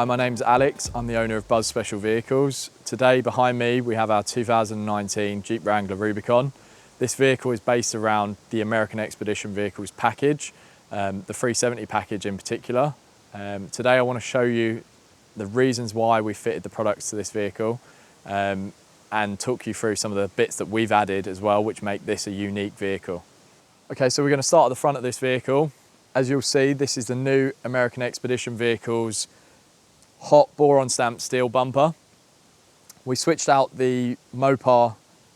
Hi, my name's Alex. I'm the owner of Buzz Special Vehicles. Today behind me we have our 2019 Jeep Wrangler Rubicon. This vehicle is based around the American Expedition Vehicles package, the 370 package in particular. Today I want to show you the reasons why we fitted the products to this vehicle and talk you through some of the bits that we've added as well which make this a unique vehicle. Okay, so we're going to start at the front of this vehicle. As you'll see, this is the new American Expedition Vehicles hot boron stamped steel bumper. We switched out the Mopar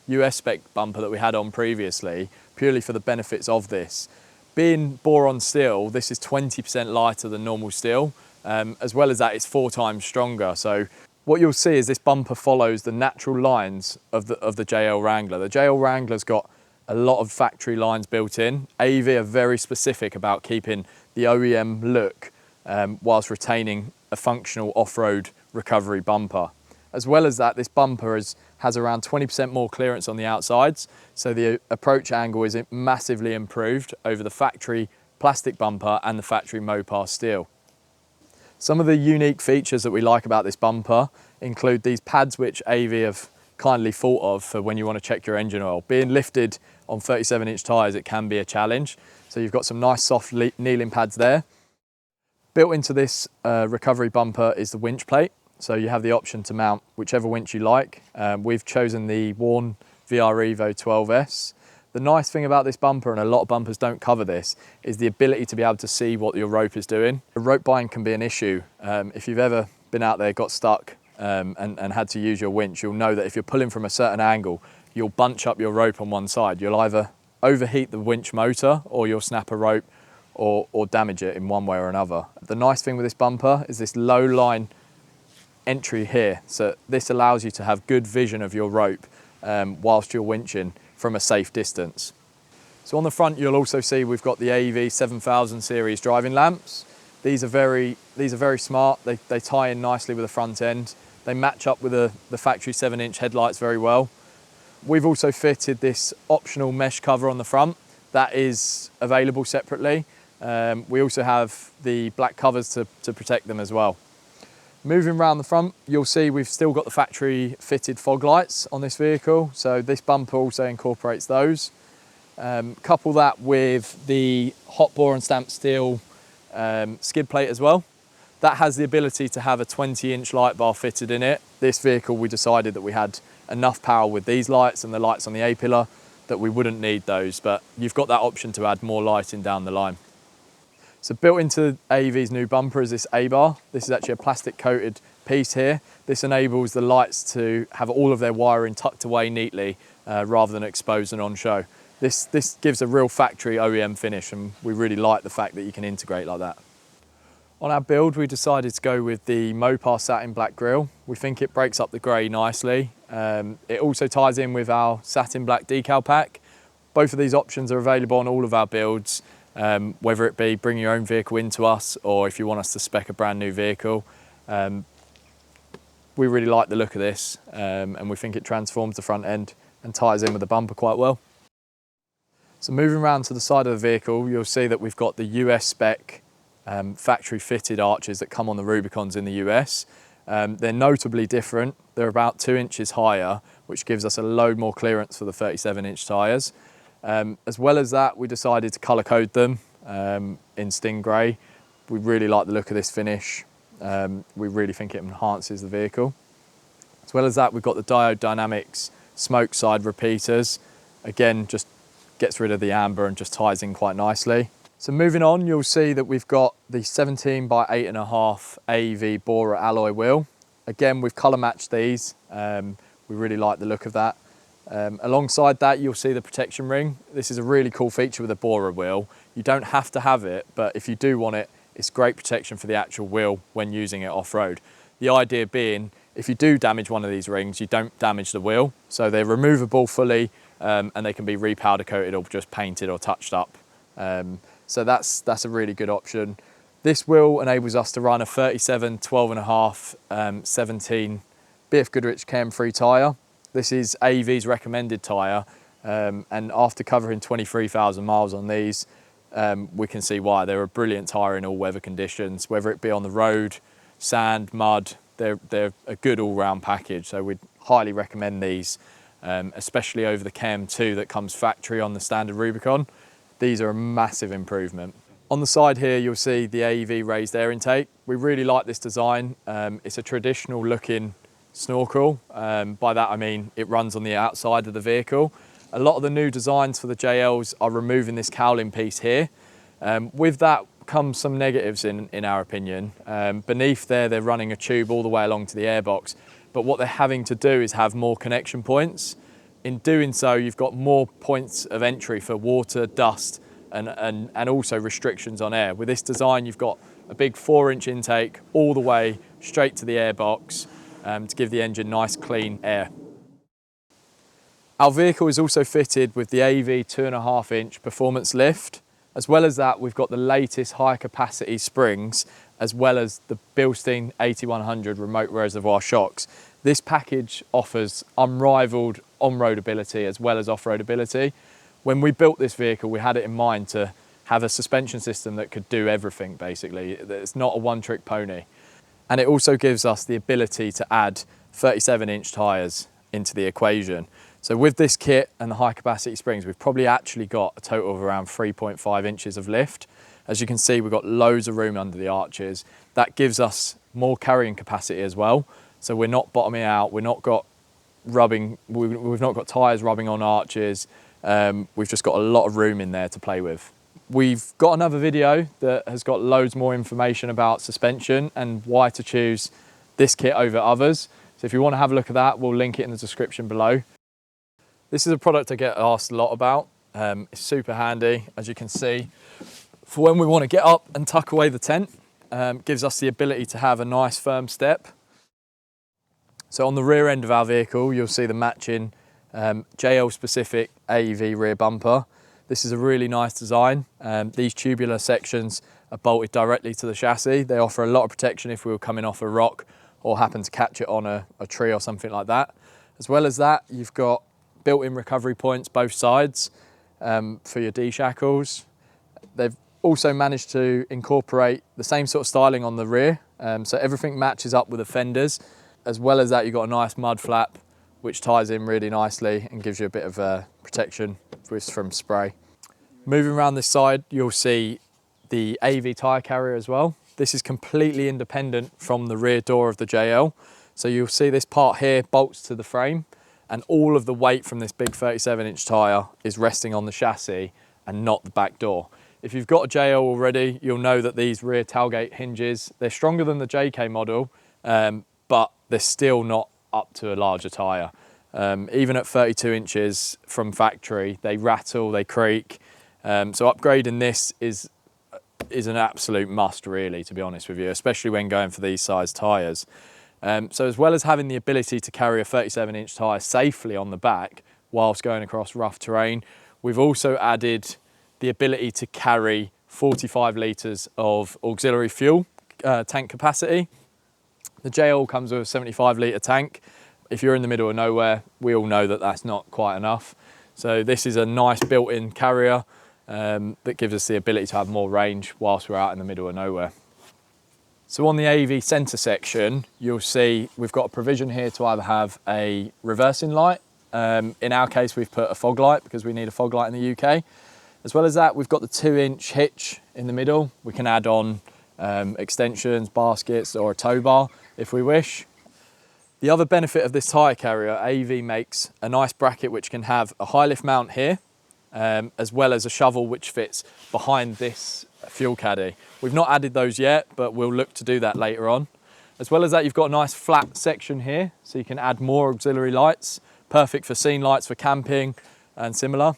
US spec bumper that we had on previously purely for the benefits of this. Being boron steel, this is 20% lighter than normal steel. As well as that, it's 4 times stronger. So what you'll see is this bumper follows the natural lines of the JL Wrangler. The JL Wrangler's got a lot of factory lines built in. Aev are very specific about keeping the OEM look whilst retaining a functional off-road recovery bumper. As well as that, this bumper has around 20% more clearance on the outsides, so the approach angle is massively improved over the factory plastic bumper and the factory Mopar steel. Some of the unique features that we like about this bumper include these pads which Aev have kindly thought of for when you want to check your engine oil. Being lifted on 37-inch tyres, it can be a challenge. So you've got some nice soft kneeling pads there. Built into this recovery bumper is the winch plate. So you have the option to mount whichever winch you like. We've chosen the Warn VR Evo 12S. The nice thing about this bumper, and a lot of bumpers don't cover this, is the ability to be able to see what your rope is doing. The rope bind can be an issue. If you've ever been out there, got stuck and had to use your winch, you'll know that if you're pulling from a certain angle, you'll bunch up your rope on one side. You'll either overheat the winch motor or you'll snap a rope or damage it in one way or another. The nice thing with this bumper is this low line entry here. So this allows you to have good vision of your rope whilst you're winching from a safe distance. So on the front, you'll also see we've got the Aev Jl370 series driving lamps. These are very smart. They tie in nicely with the front end. They match up with the factory 7-inch headlights very well. We've also fitted this optional mesh cover on the front. That is available separately. We also have the black covers to protect them as well. Moving around the front, you'll see we've still got the factory fitted fog lights on this vehicle. So this bumper also incorporates those. Couple that with the hot boron stamped steel skid plate as well. That has the ability to have a 20-inch light bar fitted in it. This vehicle, we decided that we had enough power with these lights and the lights on the A-pillar that we wouldn't need those, but you've got that option to add more lighting down the line. So built into Aev's new bumper is this A-bar. This is actually a plastic coated piece here. This enables the lights to have all of their wiring tucked away neatly rather than exposed and on show. This gives a real factory OEM finish, and we really like the fact that you can integrate like that. On our build, we decided to go with the Mopar satin black grille. We think it breaks up the grey nicely. It also ties in with our satin black decal pack. Both of these options are available on all of our builds, whether it be bring your own vehicle into us or if you want us to spec a brand new vehicle. We really like the look of this and we think it transforms the front end and ties in with the bumper quite well. So moving around to the side of the vehicle, you'll see that we've got the US spec factory fitted arches that come on the Rubicons in the US. They're notably different. They're about 2 inches higher, which gives us a load more clearance for the 37-inch tyres. As well as that, we decided to colour code them in Sting Grey. We really like the look of this finish. We really think it enhances the vehicle. As well as that, we've got the Diode Dynamics smoke side repeaters. Again, just gets rid of the amber and just ties in quite nicely. So moving on, you'll see that we've got the 17 by 8.5 Aev Bora alloy wheel. Again, we've colour matched these. We really like the look of that. Alongside that, you'll see the protection ring. This is a really cool feature with the Bora wheel. You don't have to have it, but if you do want it, it's great protection for the actual wheel when using it off-road. The idea being, if you do damage one of these rings, you don't damage the wheel. So they're removable fully and they can be repowder coated or just painted or touched up. So that's a really good option. This wheel enables us to run a 37, 12.5, 17 BF Goodrich KM3 tyre. This is Aev's recommended tyre, and after covering 23,000 miles on these, we can see why. They're a brilliant tyre in all weather conditions, whether it be on the road, sand, mud. They're a good all-round package, so we'd highly recommend these, especially over the KM2 that comes factory on the standard Rubicon. These are a massive improvement. On the side here, you'll see the Aev raised air intake. We really like this design. It's a traditional looking snorkel. By that I mean it runs on the outside of the vehicle. A lot of the new designs for the JLs are removing this cowling piece here. With that comes some negatives in our opinion. Beneath there, they're running a tube all the way along to the airbox, but what they're having to do is have more connection points. In doing so, you've got more points of entry for water, dust, and also restrictions on air. With this design, you've got a big 4-inch intake all the way straight to the airbox to give the engine nice clean air. Our vehicle is also fitted with the Aev 2.5-inch performance lift. As well as that, we've got the latest high capacity springs, as well as the Bilstein 8100 remote reservoir shocks. This package offers unrivaled on-road ability as well as off-road ability. When we built this vehicle, we had it in mind to have a suspension system that could do everything basically. It's not a one-trick pony. And it also gives us the ability to add 37-inch tyres into the equation. So with this kit and the high capacity springs, we've probably actually got a total of around 3.5 inches of lift. As you can see, we've got loads of room under the arches. That gives us more carrying capacity as well. So we're not bottoming out, we've not got tyres rubbing on arches. We've just got a lot of room in there to play with. We've got another video that has got loads more information about suspension and why to choose this kit over others. So if you want to have a look at that, we'll link it in the description below. This is a product I get asked a lot about. It's super handy, as you can see, for when we want to get up and tuck away the tent. Gives us the ability to have a nice firm step. So on the rear end of our vehicle, you'll see the matching JL specific Aev rear bumper. This is a really nice design. These tubular sections are bolted directly to the chassis. They offer a lot of protection if we were coming off a rock or happen to catch it on a tree or something like that. As well as that, you've got built-in recovery points both sides for your D-shackles. They've also managed to incorporate the same sort of styling on the rear, so everything matches up with the fenders. As well as that, you've got a nice mud flap which ties in really nicely and gives you a bit of protection from spray. Moving around this side, you'll see the Aev tyre carrier as well. This is completely independent from the rear door of the JL. So you'll see this part here bolts to the frame, and all of the weight from this big 37-inch tyre is resting on the chassis and not the back door. If you've got a JL already, you'll know that these rear tailgate hinges, they're stronger than the JK model, but they're still not up to a larger tyre. Even at 32 inches from factory, they rattle, they creak. So upgrading this is an absolute must really, to be honest with you, especially when going for these size tyres. So as well as having the ability to carry a 37-inch tyre safely on the back whilst going across rough terrain, we've also added the ability to carry 45 litres of auxiliary fuel tank capacity. The JL comes with a 75 litre tank. If you're in the middle of nowhere, we all know that that's not quite enough. So this is a nice built-in carrier that gives us the ability to have more range whilst we're out in the middle of nowhere. So on the Aev centre section, you'll see we've got a provision here to either have a reversing light. In our case, we've put a fog light because we need a fog light in the UK. As well as that, we've got the 2-inch hitch in the middle. We can add on extensions, baskets, or a tow bar if we wish. The other benefit of this tyre carrier, Aev makes a nice bracket which can have a high lift mount here, as well as a shovel which fits behind this fuel caddy. We've not added those yet, but we'll look to do that later on. As well as that, you've got a nice flat section here, so you can add more auxiliary lights, perfect for scene lights for camping and similar.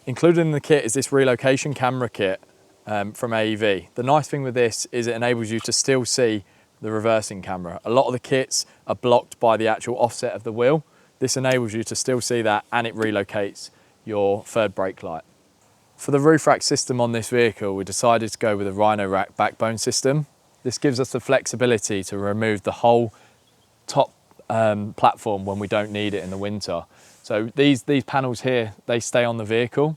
Included in the kit is this relocation camera kit from Aev. The nice thing with this is it enables you to still see the reversing camera. A lot of the kits are blocked by the actual offset of the wheel. This enables you to still see that, and it relocates your third brake light. For the roof rack system on this vehicle, we decided to go with a Rhino rack backbone system. This gives us the flexibility to remove the whole top platform when we don't need it in the winter. So these panels here, they stay on the vehicle.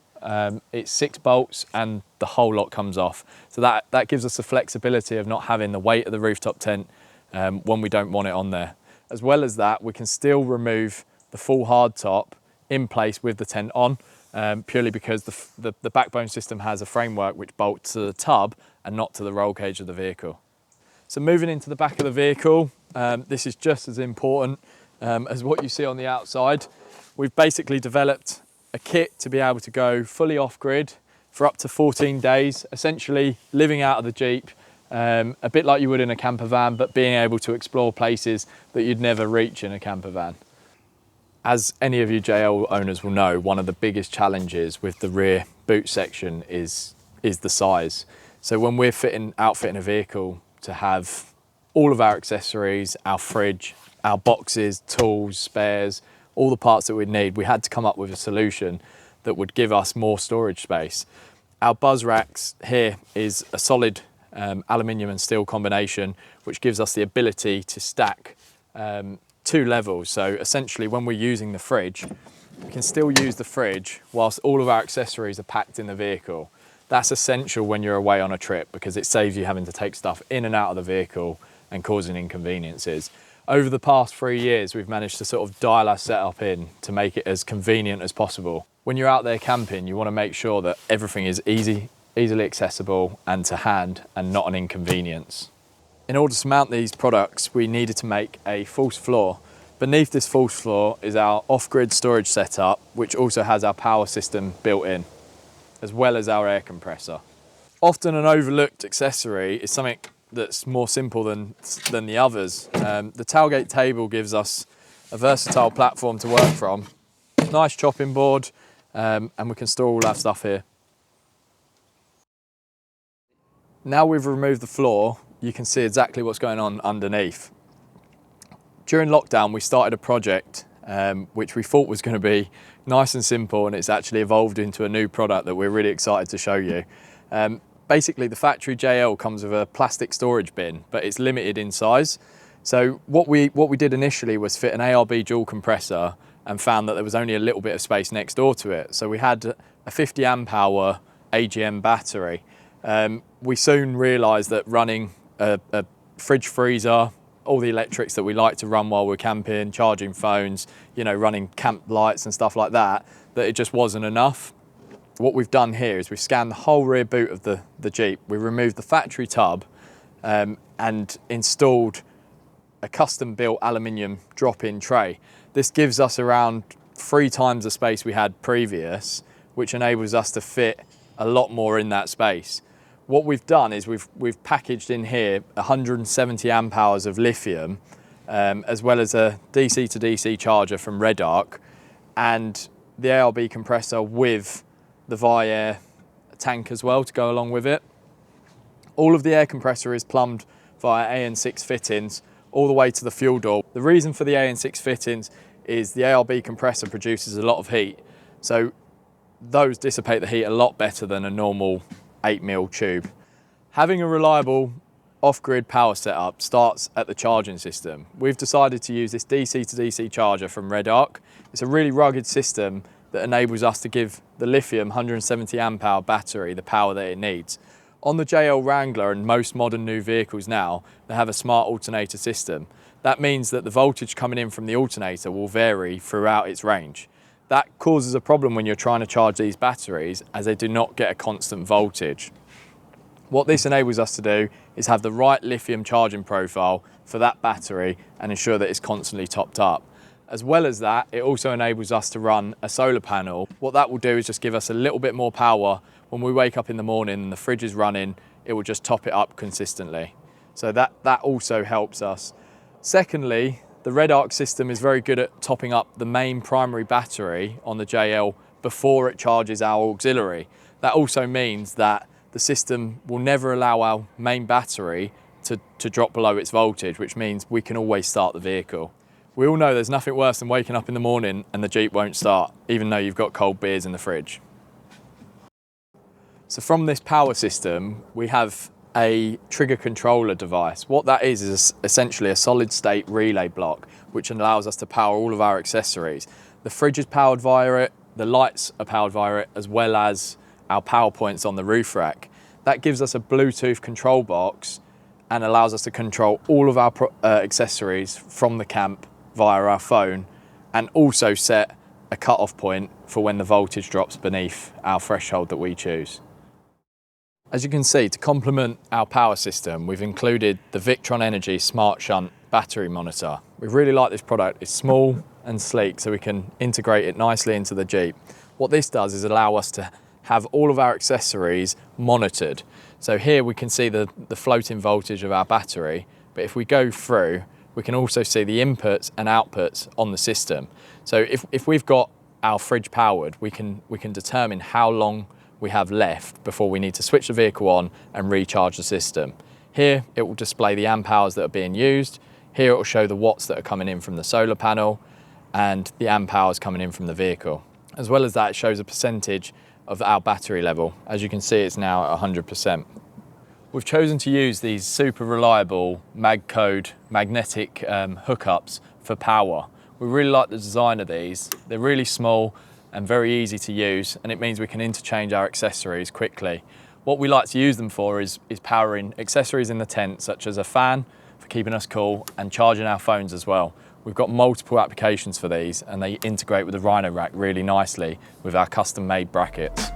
It's 6 bolts and the whole lot comes off. So that gives us the flexibility of not having the weight of the rooftop tent when we don't want it on there. As well as that, we can still remove the full hard top in place with the tent on, purely because the backbone system has a framework which bolts to the tub and not to the roll cage of the vehicle. So moving into the back of the vehicle, this is just as important as what you see on the outside. We've basically developed a kit to be able to go fully off-grid for up to 14 days, essentially living out of the Jeep, a bit like you would in a camper van, but being able to explore places that you'd never reach in a camper van. As any of you JL owners will know, one of the biggest challenges with the rear boot section is the size. So when we're outfitting a vehicle to have all of our accessories, our fridge, our boxes, tools, spares, all the parts that we'd need, we had to come up with a solution that would give us more storage space. Our buzz racks here is a solid aluminium and steel combination, which gives us the ability to stack 2 levels. So essentially when we're using the fridge, we can still use the fridge whilst all of our accessories are packed in the vehicle. That's essential when you're away on a trip because it saves you having to take stuff in and out of the vehicle and causing inconveniences. Over the past 3 years, we've managed to sort of dial our setup in to make it as convenient as possible. When you're out there camping, you want to make sure that everything is easily accessible and to hand and not an inconvenience. In order to mount these products, we needed to make a false floor. Beneath this false floor is our off-grid storage setup, which also has our power system built in, as well as our air compressor. Often an overlooked accessory is something that's more simple than the others. The tailgate table gives us a versatile platform to work from, nice chopping board, and we can store all our stuff here. Now we've removed the floor, you can see exactly what's going on underneath. During lockdown, we started a project which we thought was going to be nice and simple, and it's actually evolved into a new product that we're really excited to show you. Basically, the factory JL comes with a plastic storage bin, but it's limited in size. So what we did initially was fit an ARB dual compressor and found that there was only a little bit of space next door to it. So we had a 50 amp hour AGM battery. We soon realised that running a fridge freezer, all the electrics that we like to run while we're camping, charging phones, you know, running camp lights and stuff like that it just wasn't enough. What we've done here is we've scanned the whole rear boot of the Jeep. We removed the factory tub and installed a custom built aluminium drop-in tray. This gives us around 3 times the space we had previous, which enables us to fit a lot more in that space. What we've done is we've packaged in here 170 amp hours of lithium, as well as a DC to DC charger from Red Arc, and the ARB compressor with the Viair tank as well to go along with it. All of the air compressor is plumbed via AN6 fittings all the way to the fuel door. The reason for the AN6 fittings is the ARB compressor produces a lot of heat, so those dissipate the heat a lot better than a normal 8mm tube. Having a reliable off-grid power setup starts at the charging system. We've decided to use this DC to DC charger from Red Arc. It's a really rugged system that enables us to give the lithium 170 amp hour battery the power that it needs. On the JL Wrangler and most modern new vehicles now, they have a smart alternator system. That means that the voltage coming in from the alternator will vary throughout its range. That causes a problem when you're trying to charge these batteries, as they do not get a constant voltage. What this enables us to do is have the right lithium charging profile for that battery and ensure that it's constantly topped up. As well as that, it also enables us to run a solar panel. What that will do is just give us a little bit more power. When we wake up in the morning and the fridge is running, it will just top it up consistently. So that also helps us. Secondly, the Red Arc system is very good at topping up the main primary battery on the JL before it charges our auxiliary. That also means that the system will never allow our main battery to drop below its voltage, which means we can always start the vehicle. We all know there's nothing worse than waking up in the morning and the Jeep won't start, even though you've got cold beers in the fridge. So from this power system, we have a trigger controller device. What that is essentially a solid state relay block, which allows us to power all of our accessories. The fridge is powered via it, the lights are powered via it, as well as our power points on the roof rack. That gives us a Bluetooth control box and allows us to control all of our accessories from the camp via our phone, and also set a cut-off point for when the voltage drops beneath our threshold that we choose. As you can see, to complement our power system, we've included the Victron Energy Smart Shunt battery monitor. We really like this product. It's small and sleek, so we can integrate it nicely into the Jeep. What this does is allow us to have all of our accessories monitored. So here we can see the floating voltage of our battery, but if we go through, we can also see the inputs and outputs on the system. So if we've got our fridge powered, we can determine how long we have left before we need to switch the vehicle on and recharge the system. Here it will display the amp hours that are being used. Here it will show the watts that are coming in from the solar panel and the amp hours coming in from the vehicle. As well as that, it shows a percentage of our battery level. As you can see, it's now at 100%. We've chosen to use these super reliable MagCode magnetic hookups for power. We really like the design of these. They're really small and very easy to use, and it means we can interchange our accessories quickly. What we like to use them for is powering accessories in the tent, such as a fan for keeping us cool and charging our phones as well. We've got multiple applications for these, and they integrate with the Rhino rack really nicely with our custom made brackets.